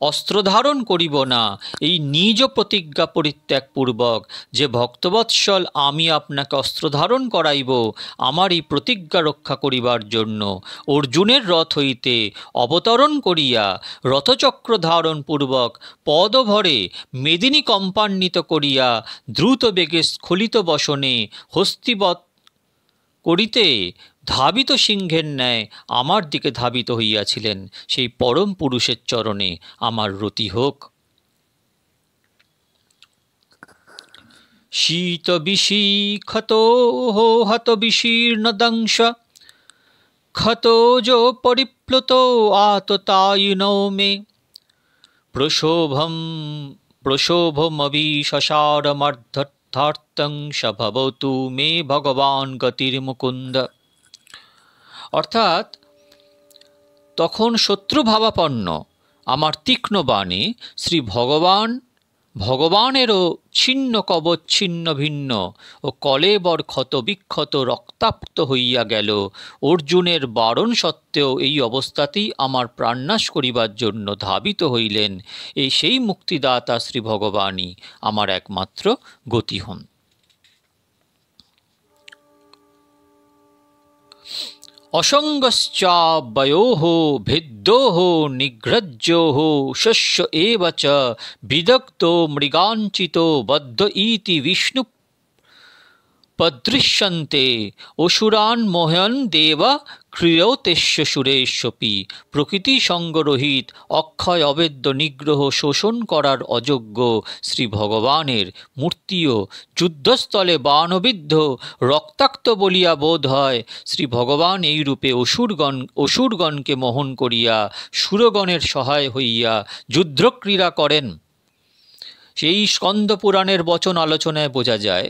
অস্ত্রধারণ করিব না, এই নিজ প্রতিজ্ঞা পরিত্যাগপূর্বক যে ভক্তবৎসল আমি আপনাকে অস্ত্রধারণ করাইব, আমার এই প্রতিজ্ঞা রক্ষা করিবার জন্য অর্জুনের রথ হইতে অবতরণ করিয়া রথচক্র ধারণপূর্বক পদভরে মেদিনী কম্পান্বিত করিয়া দ্রুত বেগে স্খলিত বসনে হস্তিবৎ করিতে ধাবিত সিংহের ন্যায় আমার দিকে ধাবিত হইয়াছিলেন, সেই পরম পুরুষের চরণে আমার রতি হোক। শীত বিষী ক্ষত হত বিশীর্ণ দংশ ক্ষতোজো পরিপ্লুত আততায়িনো মে প্রশোভমবিশসারমর্ধার্থং ভবতু মে ভগবান গতির মুকুন্দ। অর্থাৎ তখন শত্রুভাবাপন্ন আমার তীক্ষ্ণ বাণে শ্রী ভগবানেরও ছিন্ন কবচ ছিন্ন ভিন্ন ও কলেবর ক্ষত বিক্ষত রক্তাপ্ত হইয়া গেল। অর্জুনের বারণ সত্ত্বেও এই অবস্থাতেই আমার প্রাণনাশ করিবার জন্য ধাবিত হইলেন। এই সেই মুক্তিদাতা শ্রী ভগবানই আমার একমাত্র গতি হন। অসঙ্গশ্চাবয়োঃ ভেদ্যোঃ নিগ্রহ্যোঃ শস্য এব চ বিদগ্ধো মৃগাঞ্চিতো বদ্ধ ইতি বিষ্ণু পদৃশ্যন্তে অসুরান মোহয়ন দেব ক্রিয়তেস্য সুরেশ্বপি। প্রকৃতি সঙ্গরহিত অক্ষয় অবেদ্য নিগ্রহ শোষণ করার অযোগ্য শ্রী ভগবানের মূর্তিও যুদ্ধস্থলে বাণবিদ্ধ রক্তাক্ত বলিয়া বোধ হয়। শ্রী ভগবান এই রূপে অসুরগণকে মোহন করিয়া সুরগণের সহায় হইয়া যুদ্ধক্রীড়া করেন। সেই স্কন্দ পুরাণের বচন আলোচনায় বোঝা যায়,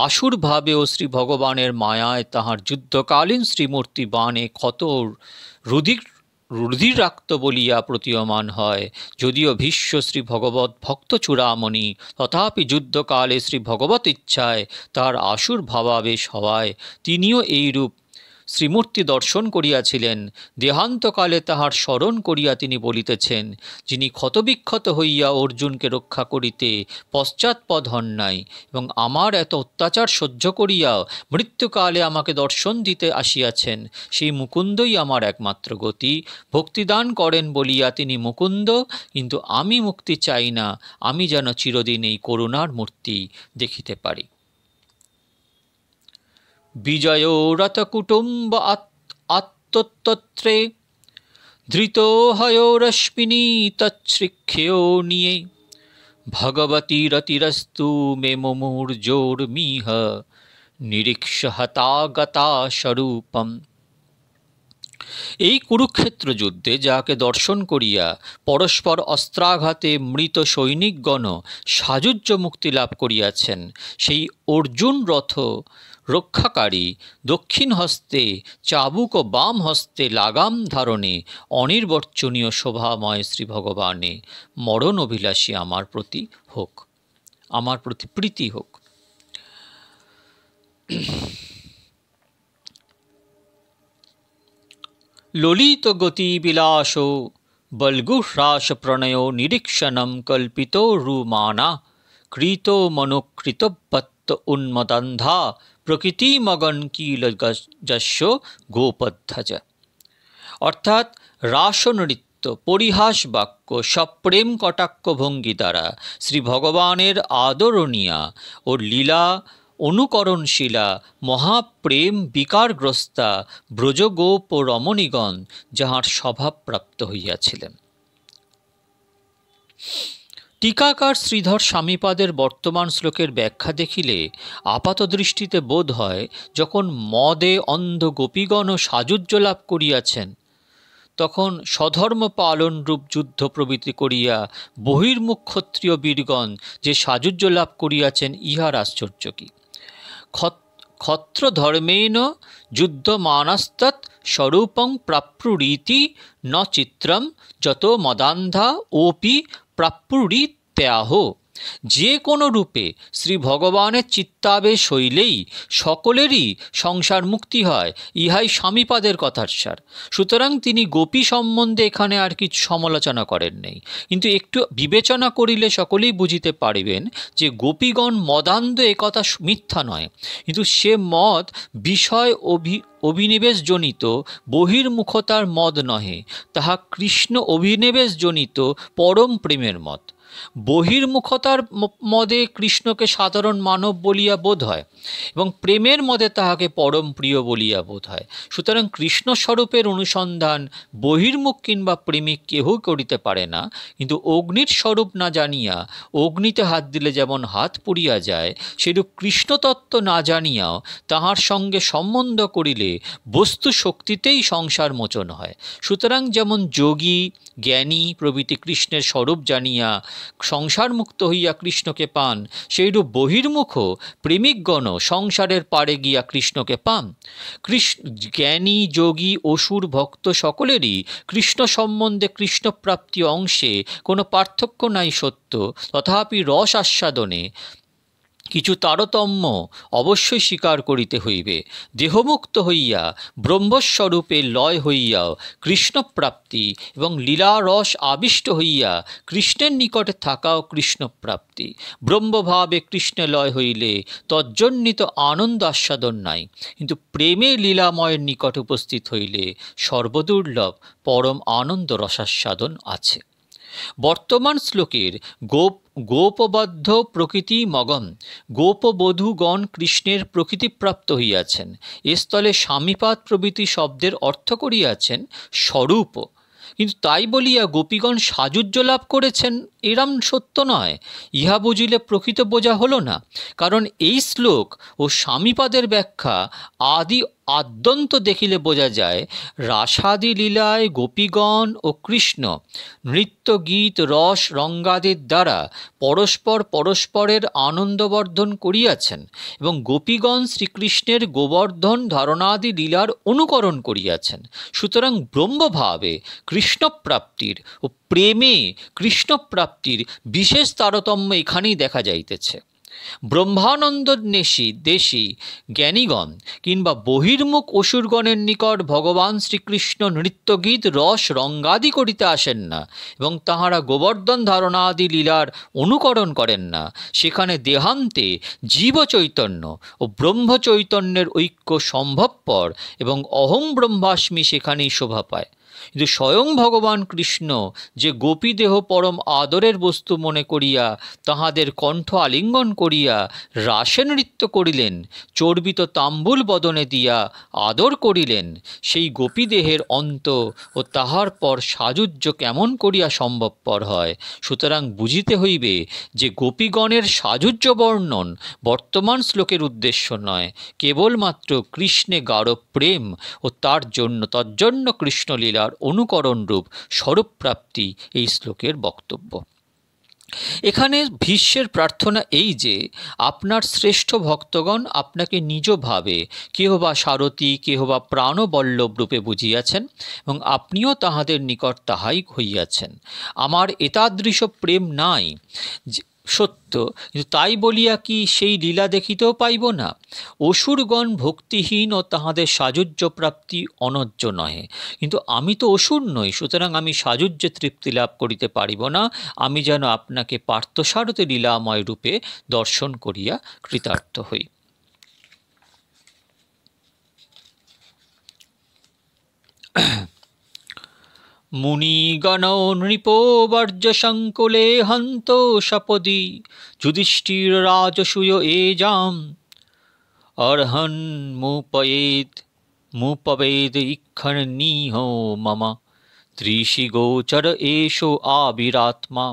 আসুর ভাবেও শ্রী ভগবানের মায়ায় তাহার যুদ্ধকালীন শ্রীমূর্তি বাণে ক্ষত রুধির রুধিরাক্ত বলিয়া প্রতীয়মান হয়। যদিও ভীষ্ম শ্রী ভগবৎ ভক্ত চূড়ামণি, তথাপি যুদ্ধকালে শ্রী ভগবত ইচ্ছায় তার আসুর ভাবাবেশ হওয়ায় তিনিও এইরূপ শ্রীমূর্তি দর্শন করিয়াছিলেন। দেহান্তকালে তাহার স্মরণ করিয়া তিনি বলিতেছেন, যিনি ক্ষতবিক্ষত হইয়া অর্জুনকে রক্ষা করিতে পশ্চাৎপদ হন নাই এবং আমার এত অত্যাচার সহ্য করিয়াও মৃত্যুকালে আমাকে দর্শন দিতে আসিয়াছেন, সেই মুকুন্দই আমার একমাত্র গতি। ভক্তিদান করেন বলিয়া তিনি মুকুন্দ, কিন্তু আমি মুক্তি চাই না, আমি যেন চিরদিন এই করুণার মূর্তি দেখিতে পারি। বিজয় রথকুটুম্ব আত্মতত্রে ধৃত হয়োরশ্মিনী তৎশৃক্ষেয় নিয়ে ভগবতী রতিরস্তু মে মুমূর্জোর্মিহ নিরীক্ষ হতাগতা স্বরূপম। এই কুরুক্ষেত্র যুদ্ধে যাকে দর্শন করিয়া পরস্পর অস্ত্রাঘাতে মৃত সৈনিকগণ সাযুজ্য মুক্তি লাভ করিয়াছেন, সেই অর্জুন রথ রক্ষাকারী দক্ষিণ হস্তে চাবুক ও বাম হস্তে লাগাম ধারণে অনির্বচনীয় শোভাময় শ্রী ভগবানে মরণ অভিলাষী আমার প্রতি হোক, আমার প্রতি প্রীতি হোক। ললিত গতি বিলাস বলগুহ্রাস প্রণয় নিরীক্ষণম কল্পিত রুমানা কৃত মনোকৃতবত্ত উন্মদন্ধা প্রকৃতি মগন কিল যস্য গোপধ্বজ। অর্থাৎ রাসনৃত্য, পরিহাস বাক্য, সপ্রেম কটাক্ষ ভঙ্গি দ্বারা শ্রী ভগবানের আদরণীয়া ও লীলা অনুকরণশীলা মহাপ্রেম বিকারগ্রস্তা ব্রজগোপ ও রমণীগণ যাহার স্বভাবপ্রাপ্ত হইয়াছিলেন। টিকাকার শ্রীধর স্বামীপাদের বর্তমান শ্লোকের ব্যাখ্যা দেখিলে আপাত দৃষ্টিতে বোধ হয়, যখন মদে অন্ধ গোপীগণ সাযুজ্য লাভ করিয়াছেন, তখন স্বধর্ম পালন রূপ যুদ্ধ প্রভৃতি করিয়া বহির্মুখ ক্ষত্রিয় বীরগণ যে সাযুজ্য লাভ করিয়াছেন, ইহার আশ্চর্য কি? ক্ষত্রধর্মেণ যুদ্ধমানস্তৎ স্বরূপং প্রাপ্নুরীতি ন চিত্রম যত মদান্ধা ওপি প্রাপ্নুরীত্যাহ। যে কোনো রূপে শ্রী ভগবানের চিত্তাবেশ হইলেই সকলেরই সংসার মুক্তি হয়, ইহাই স্বামীপাদের কথার সার। সুতরাং তিনি গোপী সম্বন্ধে এখানে আর কিছু সমালোচনা করেন নাই, কিন্তু একটু বিবেচনা করিলে সকলেই বুঝিতে পারিবেন যে গোপীগণ মদান্ধ একথা মিথ্যা নয়, কিন্তু সে মদ বিষয় অভিনিবেশজনিত বহির্মুখতার মদ নহে, তাহা কৃষ্ণ অভিনিবেশজনিত পরম প্রেমের মদ। বহির্মুখতার মদে কৃষ্ণকে সাধারণ মানব বলিয়া বোধ হয় এবং প্রেমের মদে তাহাকে পরম প্রিয় বলিয়া বোধ হয়। সুতরাং কৃষ্ণ স্বরূপের অনুসন্ধান বহির্মুখ কিংবা প্রেমিক কেহ করিতে পারে না, কিন্তু অগ্নির স্বরূপ না জানিয়া অগ্নিতে হাত দিলে যেমন হাত পুড়িয়া যায়, সেরূপ কৃষ্ণতত্ত্ব না জানিয়াও তাহার সঙ্গে সম্বন্ধ করিলে বস্তু শক্তিতেই সংসার মোচন হয়। সুতরাং যেমন যোগী জ্ঞানী প্রভৃতি কৃষ্ণের স্বরূপ জানিয়া সংসার মুক্ত হইয়া কৃষ্ণকে পান, সেইরূপ বহির্মুখ প্রেমিকগণ সংসারের পারে গিয়া কৃষ্ণকে পান। জ্ঞানী যোগী অসুর ভক্ত সকলেরই কৃষ্ণ সম্বন্ধে কৃষ্ণপ্রাপ্তি অংশে কোনো পার্থক্য নাই সত্য, তথাপি রস আস্বাদনে কিছু তারতম্য অবশ্যই স্বীকার করিতে হইবে। দেহমুক্ত হইয়া ব্রহ্মস্বরূপে লয় হইয়াও কৃষ্ণপ্রাপ্তি এবং লীলারস আবিষ্ট হইয়া কৃষ্ণের নিকটে থাকাও কৃষ্ণপ্রাপ্তি। ব্রহ্মভাবে কৃষ্ণে লয় হইলে তজ্জন্যিত আনন্দ আস্বাদন নাই, কিন্তু প্রেমে লীলাময়ের নিকট উপস্থিত হইলে সর্বদুর্লভ পরম আনন্দ রসাস্বাদন আছে। বর্তমান শ্লোকের গোপবদ্ধ প্রকৃতি মগম, গোপবধূগণ কৃষ্ণের প্রকৃতিপ্রাপ্ত হইয়াছেন। এ স্থলে স্বামীপাদ প্রভৃতি শব্দের অর্থ করিয়াছেন স্বরূপ, কিন্তু তাই বলিয়া গোপীগণ সাযুজ্য লাভ করেছেন এরম সত্য নয়। ইহা বুঝিলে প্রকৃত বোঝা হল না, কারণ এই শ্লোক ও স্বামীপাদের ব্যাখ্যা আদি আদ্যন্ত দেখিলে বোঝা যায়, রাসাদি লীলায় গোপীগণ ও কৃষ্ণ নৃত্য গীত রস রঙ্গাদির দ্বারা পরস্পরের আনন্দবর্ধন করিয়াছেন এবং গোপীগণ শ্রীকৃষ্ণের গোবর্ধন ধারণাদি লীলার অনুকরণ করিয়াছেন। সুতরাং ব্রহ্মভাবে কৃষ্ণপ্রাপ্তির ও প্রেমে কৃষ্ণপ্রাপ্তির বিশেষ তারতম্য এখানেই দেখা যাইতেছে। ব্রহ্মানন্দ দেশী জ্ঞানীগণ কিংবা বহির্মুখ অসুরগণের নিকট ভগবান শ্রীকৃষ্ণ নৃত্যগীত রস রঙ্গাদি করিতে আসেন না এবং তাহারা গোবর্ধন ধারণাদি লীলার অনুকরণ করেন না। সেখানে দেহান্তে জীব চৈতন্য ও ব্রহ্ম চৈতন্যের ঐক্য সম্ভবপর এবং অহং ব্রহ্মাস্মি সেখানেই শোভা পায়। কিন্তু স্বয়ং ভগবান কৃষ্ণ যে গোপীদেহ পরম আদরের বস্তু মনে করিয়া তাহাদের কণ্ঠ আলিঙ্গন করিয়া রাসে নৃত্য করিলেন, চর্বিত তাম্বুল বদনে দিয়া আদর করিলেন, সেই গোপীদেহের অন্ত ও তাহার পর সাযুজ্য কেমন করিয়া সম্ভবপর হয়? সুতরাং বুঝিতে হইবে যে গোপীগণের সাযুজ্য বর্ণন বর্তমান শ্লোকের উদ্দেশ্য নয়, কেবলমাত্র কৃষ্ণে গাঢ় প্রেম ও তজ্জন্য কৃষ্ণলীলার অনুকরণ রূপ স্বরূপপ্রাপ্তি এই শ্লোকের বক্তব্য। এখানে ভীষ্মের প্রার্থনা এই যে আপনার শ্রেষ্ঠ ভক্তগণ আপনাকে নিজ ভাবে কেহ বা সারথী কেহ বা প্রাণবল্লভ রূপে বুঝিয়াছেন এবং আপনিও তাহাদের নিকট তাহাই হইয়াছেন। আমার এতাদৃশ প্রেম নাই সত্য, কিন্তু তাই বলিয়া কি সেই লীলা দেখিতেও পাইব না? অসুরগণ ভক্তিহীন ও তাহাদের সাযুজ্য প্রাপ্তি অনজ্য নহে, কিন্তু আমি তো অসুর নই, সুতরাং আমি সাযুজ্যে তৃপ্তি লাভ করিতে পারিব না। আমি যেন আপনাকে পার্থসারথী লীলাময় রূপে দর্শন করিয়া কৃতার্থ হই। মুনিগণ নৃপো বর্জ সংকুলে হন্ত সপদি যুধিষ্ঠির রাজসূয় এজাম অর্হন মুপবেদ ইক্ষণ নিহ মম ত্রিশি গোচর এষো আবিরাত্মা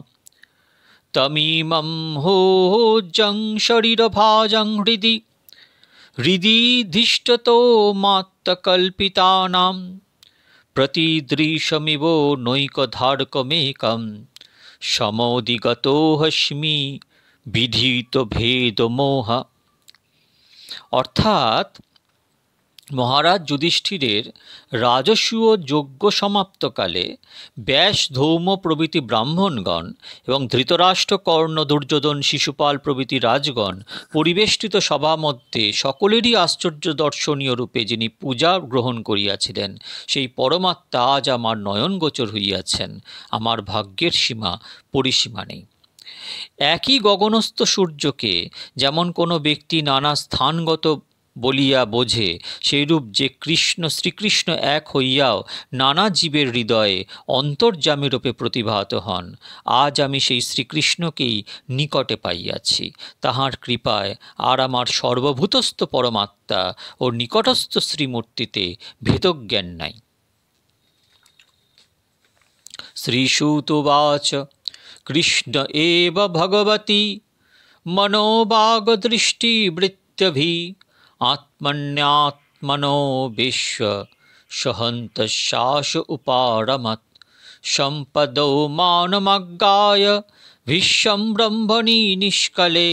তমিমম হোজং শরীর ভাজং হৃদি ধিষ্ঠতো মাত্তকল্পিতানাম প্রতিদৃশমিব নৈকধার্কমেকম সমোদিগতো হস্মি বিধিত ভেদ মোহ। অর্থাৎ মহারাজ যুধিষ্ঠিরের রাজসূয় যজ্ঞ সমাপ্তকালে ব্যাস ধৌম প্রভৃতি ব্রাহ্মণগণ এবং ধৃতরাষ্ট্র কর্ণ দুর্যোধন শিশুপাল প্রভৃতি রাজগণ পরিবেষ্টিত সভা মধ্যে সকলেরই আশ্চর্য দর্শনীয় রূপে যিনি পূজা গ্রহণ করিয়াছিলেন, সেই পরমাত্মা আজ আমার নয়নগোচর হইয়াছেন। আমার ভাগ্যের সীমা পরিসীমা নেই। একই গগনস্থ সূর্যকে যেমন কোনো ব্যক্তি নানা স্থানগত বলিয়া বোঝে, সেইরূপ যে শ্রীকৃষ্ণ এক হইয়াও নানা জীবের হৃদয়ে অন্তর্যামী রূপে প্রতিভাত হন, আজ আমি সেই শ্রীকৃষ্ণকেই নিকটে পাইয়াছি। তাহার কৃপায় আর আমার সর্বভূতস্থ পরমাত্মা ও নিকটস্থ শ্রীমূর্তিতে ভেদজ্ঞান নাই। শ্রীসূতবাচ কৃষ্ণ এব ভগবতী মনোবাগদৃষ্টিবৃত্তিভি আত্মন্যাত্মনো বিশ্ব সহন্তঃ উপারমত সম্পদো মানমজ্ঞায় ভীষ্ম ব্রহ্মণি নিষ্কলে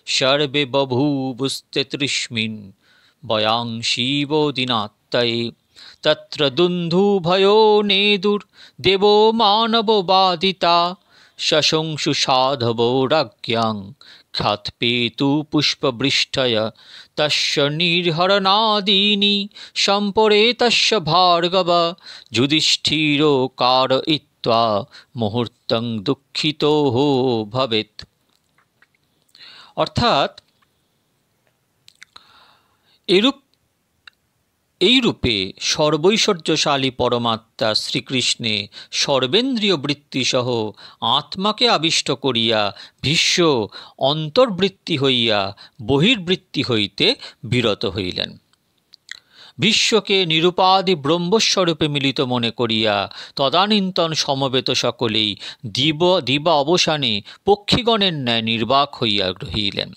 সর্বে বভূবুস্তে তৃষ্মিন বয়াং শিবোদিনাত্তয়ে তত্র দুন্ধুভয়ো নেদুর দেবো মানব বাদিতা শশংসু সাধবো রাজ্ঞাং খ্যাতপেতু পুষ্পবৃষ্টয় তস্য নির্হরণাদীনি সম্পরে তস্য ভার্গব যুধিষ্ঠিরো কারয়িত্বা মুহূর্তং দুঃখিতো ভবেৎ। অর্থাৎ এইরূপে সর্বৈশ্বর্যশালী পরমাত্মা শ্রীকৃষ্ণে সর্বেন্দ্রিয় বৃত্তিসহ আত্মাকে আবিষ্ট করিয়া ভীষ্ম অন্তর্বৃত্তি হইয়া বহির্বৃত্তি হইতে বিরত হইলেন। বিশ্বকে নিরুপাধি ব্রহ্মস্বরূপে মিলিত মনে করিয়া তদানীন্তন সমবেত সকলেই দিবা অবসানে পক্ষীগণের ন্যায় নির্বাক হইয়া রহিলেন।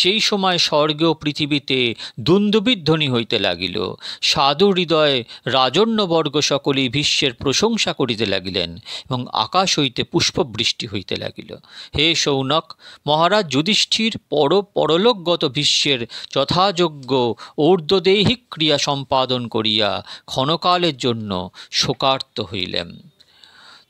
সেই সময় স্বর্গ ও পৃথিবীতে দুন্দুবিধ্বনি হইতে লাগিল। সাধু হৃদয়ে রাজন্যবর্গ সকলেই ভীষ্মের প্রশংসা করিতে লাগিলেন এবং আকাশ হইতে পুষ্পবৃষ্টি হইতে লাগিল। হে শৌনক, মহারাজ যুধিষ্ঠির পরলোকগত ভীষ্মের যথাযোগ্য ঊর্ধ্বদেহিক ক্রিয়া সম্পাদন করিয়া ক্ষণকালের জন্য শোকার্ত হইলেন।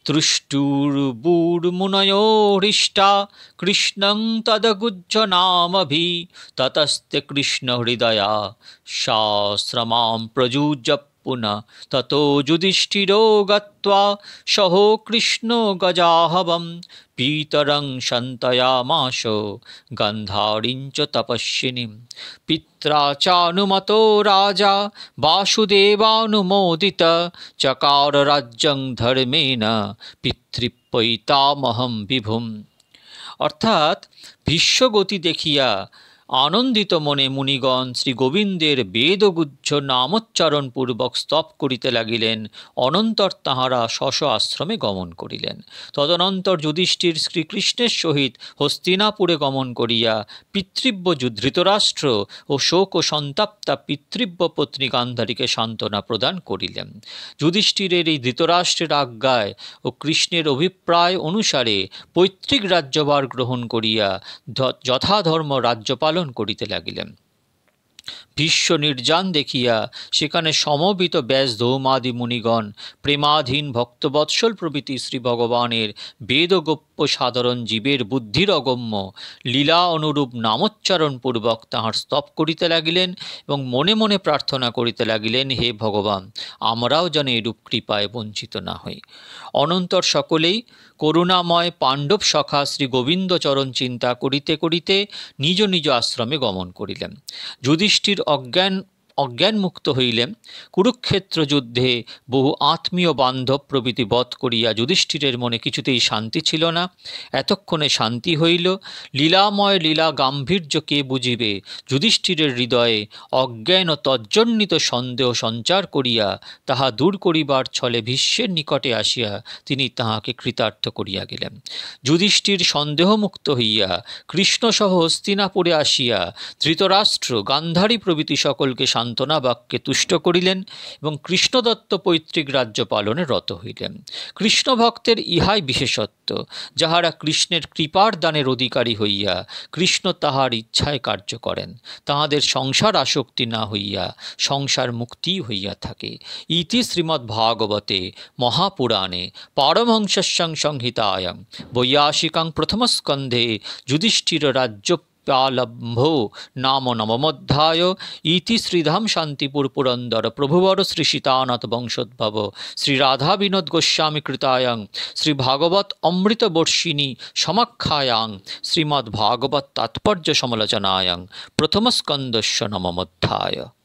তুষ্টুর্বুর্মুনयो হৃষ্টা কৃষ্ণং তদগুজ্জনামভি ততস্তে কৃষ্ণ হৃদয়া শাস্ত্রমাম প্রযুজ্য পুনঃ ততো যুধিষ্ঠিরো গত্বা সহ কৃষ্ণ গজাহবম পিতরং সন্তয়ামাস গন্ধারিঞ্চ তপস্বিনীম পিত্রা চানুমতো রাজা বাসুদেবানুমোদিত চকার রাজ্যং ধর্মেণ পিতৃপৈতামহম বিভুম। অর্থাৎ ভীষ্মগতি দেখিয়া আনন্দিত মনে মুনিগণ শ্রী গোবিন্দের বেদগুজ্জ নামোচ্চারণপূর্বক স্তব করিতে লাগিলেন। অনন্তর তাঁহারা স্ব আশ্রমে গমন করিলেন। তদনন্তর যুধিষ্ঠির শ্রীকৃষ্ণের সহিত হস্তিনাপুরে গমন করিয়া পিতৃব্য ধৃতরাষ্ট্র ও শোক ও সন্তাপ্তা পিতৃব্য পত্নী গান্ধারীকে সান্ত্বনা প্রদান করিলেন। যুধিষ্ঠিরের এই ধৃতরাষ্ট্রের আজ্ঞায় ও কৃষ্ণের অভিপ্রায় অনুসারে পৈতৃক রাজ্যভার গ্রহণ করিয়া যথাধর্ম রাজ্যপালন করিতে লাগিলেন। ভীষ্ম নির্যান দেখিয়া সেখানে সমবেত ব্যাস ধৌমাদি মুনিগণ প্রেমাধীন ভক্তবৎসল প্রভৃতি শ্রী ভগবানের বেদগোপ্য সাধারণ জীবের বুদ্ধির অগম্য লীলা অনুরূপ নামোচ্চারণপূর্বক তাহার স্তব করিতে লাগিলেন এবং মনে মনে প্রার্থনা করিতে লাগিলেন, হে ভগবান, আমরাও যেন এরূপ কৃপায় বঞ্চিত না হই। অনন্তর সকলেই করুণাময় পাণ্ডব সখা শ্রী গোবিন্দচরণ চিন্তা করিতে করিতে নিজ নিজ আশ্রমে গমন করিলেন। যুধিষ্ঠির অজ্ঞানমুক্ত হইলেন। কুরুক্ষেত্র যুদ্ধে বহু আত্মীয় বান্ধব প্রভৃতি বধ করিয়া যুধিষ্ঠিরের মনে কিছুতেই শান্তি ছিল না। এতক্ষণে শান্তি হইল। লীলাময় লীলা গাম্ভীর্য কে বুঝিবে? যুধিষ্ঠিরের হৃদয়ে অজ্ঞান ও তজ্জন্বিত সন্দেহ সঞ্চার করিয়া তাহা দূর করিবার ছলে ভীষ্মের নিকটে আসিয়া তিনি তাহাকে কৃতার্থ করিয়া গেলেন। যুধিষ্ঠির সন্দেহমুক্ত হইয়া কৃষ্ণসহ হস্তিনাপুরে আসিয়া ধৃতরাষ্ট্র, গান্ধারী প্রভৃতি সকলকে সান্ত্বনা বাক্যে তুষ্ট করিলেন এবং কৃষ্ণদত্ত পৈতৃক রাজ্য পালনে রত হইলেন। কৃষ্ণ ভক্তের ইহাই বিশেষত্ব, যাহারা কৃষ্ণের কৃপার দানের অধিকারী হইয়া কৃষ্ণ তাহার ইচ্ছায় কার্য করেন। তাহাদের সংসার আসক্তি না হইয়া সংসার মুক্তি হইয়া থাকে। ইতি শ্রীমদ্ভাগবতে মহাপুরাণে পারমহংস্যাং সংহিতায়াং বৈয়াসিকাং প্রথমস্কন্ধে যুধিষ্ঠির রাজ্য প্যালম্ভো নাম নবমোধ্যায়। ইতি শ্রীধাম শান্তিপুর পুরন্দর প্রভুবর শ্রী সীতানাথ বংশোদ্ভব শ্রী রাধা বিনোদ গোস্বামী কৃতায়াং শ্রী ভাগবত অমৃত বর্ষিণী সমাখ্যায়াং শ্রীমদ্ভাগবত তাৎপর্য সমালোচনায়াং প্রথমস্কন্ধস্য নবমোধ্যায়।